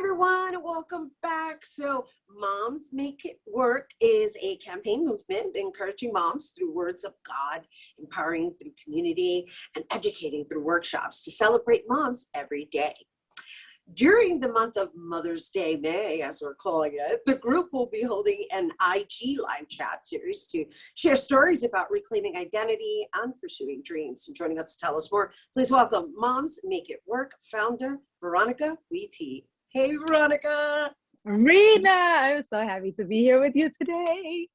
everyone, and welcome back. So Moms Make It Work is a campaign movement encouraging moms through words of God, empowering through community, and educating through workshops to celebrate moms every day. During the month of Mother's Day, May, as we're calling it, the group will be holding an IGLive Chat series to share stories about reclaiming identity and pursuing dreams. And joining us to tell us more, please welcome Moms Make It Work founder, Veronica Güity. Hey, Veronica. Rhina, I'm so happy to be here with you today.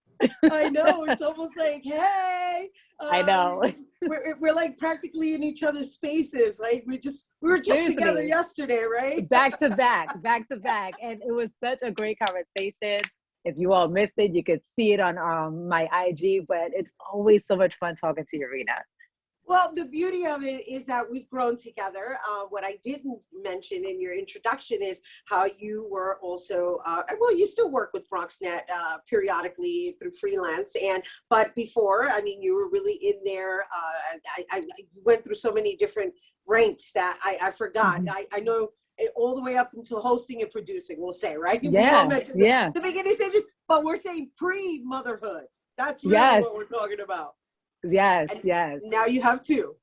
I know, it's almost like, hey. I know. We're like practically in each other's spaces. Like we were just Seriously. together yesterday, right? Back to back. And it was such a great conversation. If you all missed it, you could see it on my IG, but it's always so much fun talking to you, Rhina. Well, the beauty of it is that we've grown together. What I didn't mention in your introduction is how you were also, you still work with BronxNet periodically through freelance. But before, I mean, you were really in there. I went through so many different ranks that I forgot. Mm-hmm. I know all the way up until hosting and producing, we'll say, right? Yeah, the beginning stages, but we're saying pre-motherhood. That's really what we're talking about. Yes, and yes. Now you have two.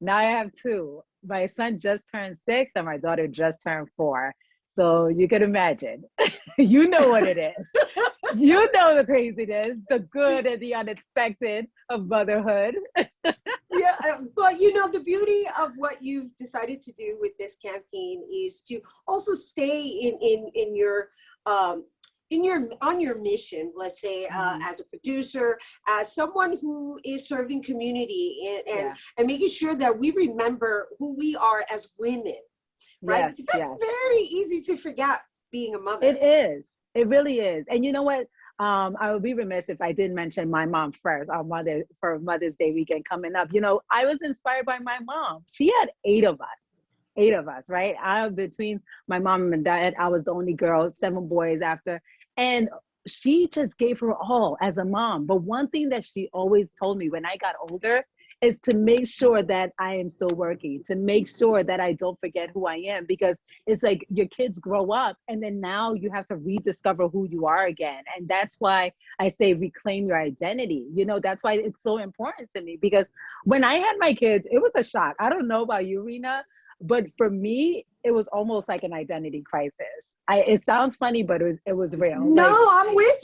Now I have two. My son just turned 6 and my daughter just turned 4. So you can imagine. You know what it is. You know the craziness, the good and the unexpected of motherhood. Yeah, but you know, the beauty of what you've decided to do with this campaign is to also stay in your on your mission, let's say, as a producer, as someone who is serving community and making sure that we remember who we are as women, right? Because that's very easy to forget being a mother. It is. It really is. And you know what? I would be remiss if I didn't mention my mom first, for Mother's Day weekend coming up. You know, I was inspired by my mom. She had 8 of us, right? Between my mom and dad, I was the only girl, 7 boys after. And she just gave her all as a mom. But one thing that she always told me when I got older is to make sure that I am still working, to make sure that I don't forget who I am, because it's like your kids grow up and then now you have to rediscover who you are again. And that's why I say reclaim your identity. You know, that's why it's so important to me, because when I had my kids, it was a shock. I don't know about you, Rhina, but for me, it was almost like an identity crisis. It sounds funny, but it was real. No, I'm with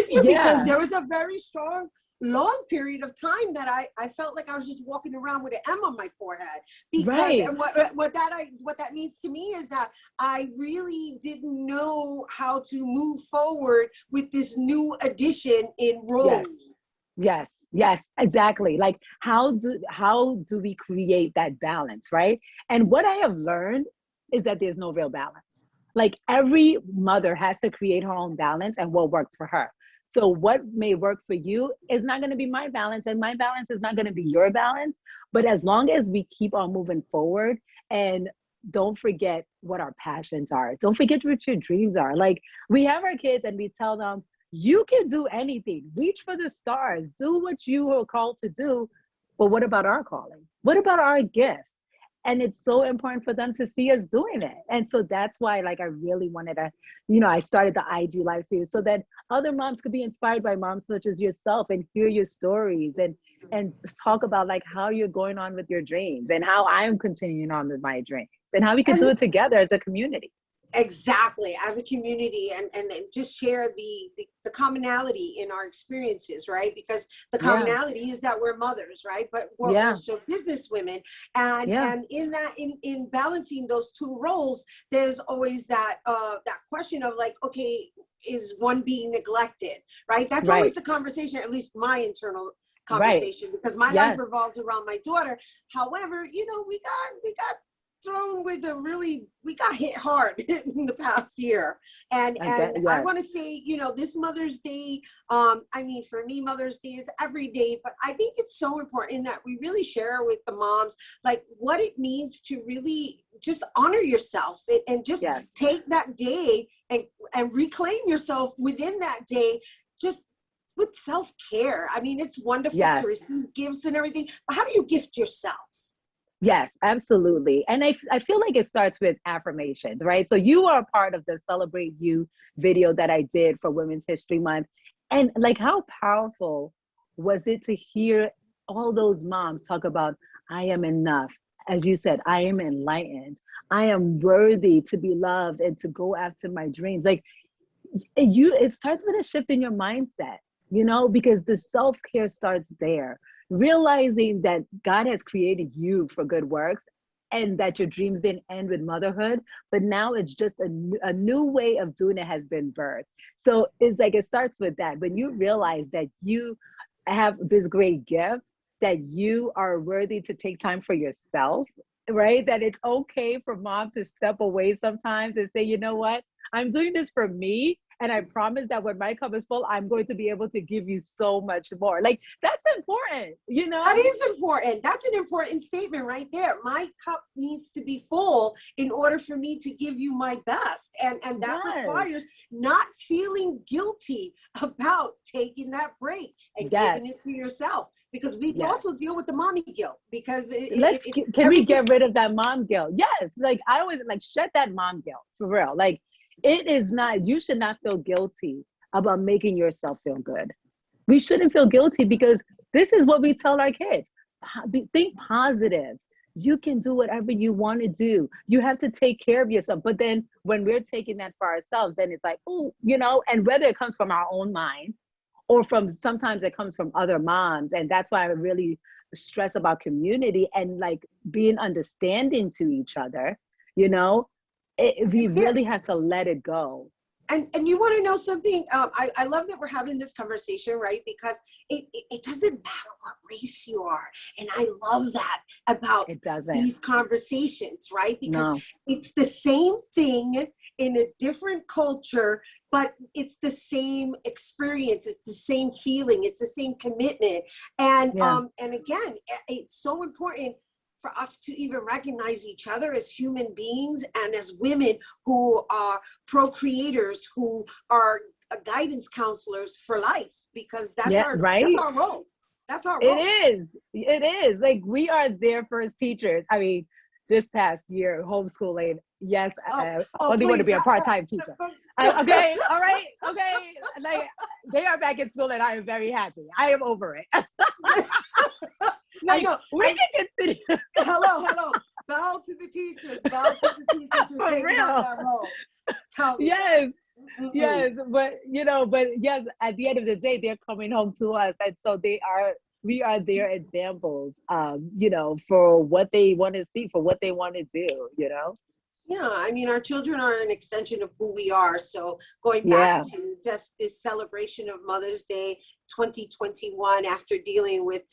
you because there was a very strong, long period of time that I felt like I was just walking around with an M on my forehead. Because and what that means to me is that I really didn't know how to move forward with this new addition in roles. Yes, exactly. Like how do we create that balance, right? And what I have learned is that there's no real balance. Like every mother has to create her own balance and what works for her. So what may work for you is not going to be my balance, and my balance is not going to be your balance. But as long as we keep on moving forward and don't forget what our passions are, don't forget what your dreams are. Like we have our kids and we tell them, you can do anything, reach for the stars, do what you are called to do. But what about our calling? What about our gifts? And it's so important for them to see us doing it. And so that's why, like, I really wanted to, I started the IGLive series so that other moms could be inspired by moms such as yourself and hear your stories and talk about like how you're going on with your dreams and how I'm continuing on with my dreams and how we can do it together as a community. Exactly, as a community, and just share the commonality in our experiences, right? Because the commonality is that we're mothers, right? But we're also business women, and in balancing those two roles, there's always that question of like, okay, is one being neglected, right? That's always the conversation, at least my internal conversation, because my life revolves around my daughter. However, we got thrown with we got hit hard in the past year. And I want to say, this Mother's Day, for me, Mother's Day is every day, but I think it's so important that we really share with the moms, like what it means to really just honor yourself and just take that day and reclaim yourself within that day, just with self-care. I mean, it's wonderful to receive gifts and everything, but how do you gift yourself? Yes, absolutely. And I feel like it starts with affirmations, right? So you are a part of the Celebrate You video that I did for Women's History Month. And like, how powerful was it to hear all those moms talk about, I am enough. As you said, I am enlightened. I am worthy to be loved and to go after my dreams. Like, it starts with a shift in your mindset, because the self-care starts there, realizing that God has created you for good works and that your dreams didn't end with motherhood, but now it's just a new way of doing it has been birthed. So it's like, it starts with that. When you realize that you have this great gift, that you are worthy to take time for yourself, right? That it's okay for mom to step away sometimes and say, you know what? I'm doing this for me. And I promise that when my cup is full, I'm going to be able to give you so much more. Like, that's important, That is important. That's an important statement right there. My cup needs to be full in order for me to give you my best. And that requires not feeling guilty about taking that break and giving it to yourself. Because we also deal with the mommy guilt, because can we get rid of that mom guilt? Yes. Like, I always shed that mom guilt, for real. Like, it is not, you should not feel guilty about making yourself feel good. We shouldn't feel guilty, because this is what we tell our kids. Think positive. You can do whatever you want to do. You have to take care of yourself. But then when we're taking that for ourselves, then it's like, oh, and whether it comes from our own mind or sometimes it comes from other moms. And that's why I really stress about community and like being understanding to each other, we really have to let it go. And you want to know something? I love that we're having this conversation, right? Because it doesn't matter what race you are. And I love that about these conversations, right? Because it's the same thing in a different culture, but it's the same experience. It's the same feeling. It's the same commitment. And again, it's so important for us to even recognize each other as human beings and as women who are procreators, who are guidance counselors for life, because that's our role. That's our role. It is. Like, we are their first teachers. I mean, this past year, homeschooling, yes, I only want to be a part-time teacher. Okay, all right, okay. Like, they are back in school and I am very happy. I am over it. No, we can continue. Hello. Bow to the teachers. Bow to the teachers for taking on that role. Tell me. Yes, but yes, at the end of the day, they're coming home to us, and so we are their examples, for what they want to see, for what they want to do, Yeah, I mean, our children are an extension of who we are. So going back to just this celebration of Mother's Day 2021, after dealing with,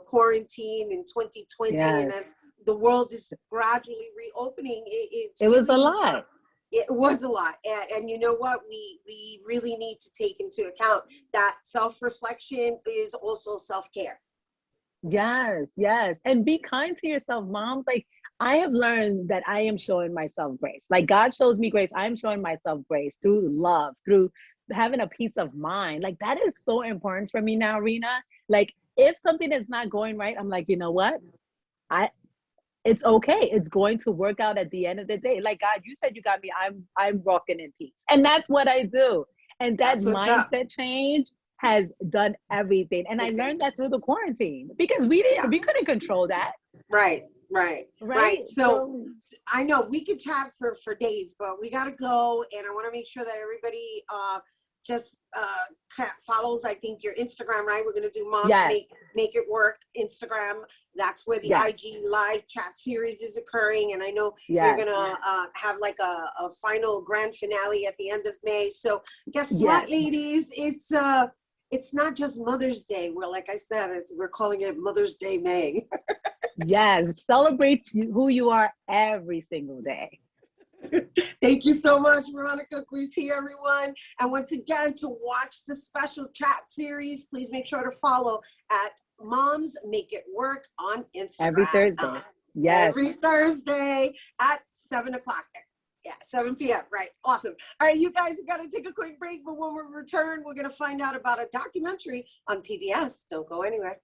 quarantine in 2020, and as the world is gradually reopening, it was a lot. It was a lot. And you know what? We really need to take into account that self-reflection is also self-care. Yes. And be kind to yourself, mom. Like, I have learned that I am showing myself grace. Like, God shows me grace. I'm showing myself grace through love, through having a peace of mind. Like, that is so important for me now, Rhina. Like, if something is not going right, I'm like, you know what? It's okay. It's going to work out at the end of the day. Like, God, you said you got me. I'm walking in peace. And that's what I do. And that mindset change has done everything. And I learned that through the quarantine, because we couldn't control that. Right. So I know we could chat for days, but we got to go. And I want to make sure that everybody just follows, I think, your Instagram, right? We're going to do Moms Make It Work Instagram. That's where the IGLive Chat series is occurring. And I know you're going to have like a final grand finale at the end of May. So guess what, ladies? It's not just Mother's Day. Well, like I said, we're calling it Mother's Day May. Yes, celebrate who you are every single day. Thank you so much, Veronica Güity, everyone. And once again, to watch the special chat series, please make sure to follow at Moms Make It Work on Instagram. Every Thursday. Every Thursday at 7 o'clock. Yeah, 7 p.m. Right. Awesome. All right, you guys got to take a quick break, but when we return, we're going to find out about a documentary on PBS. Don't go anywhere.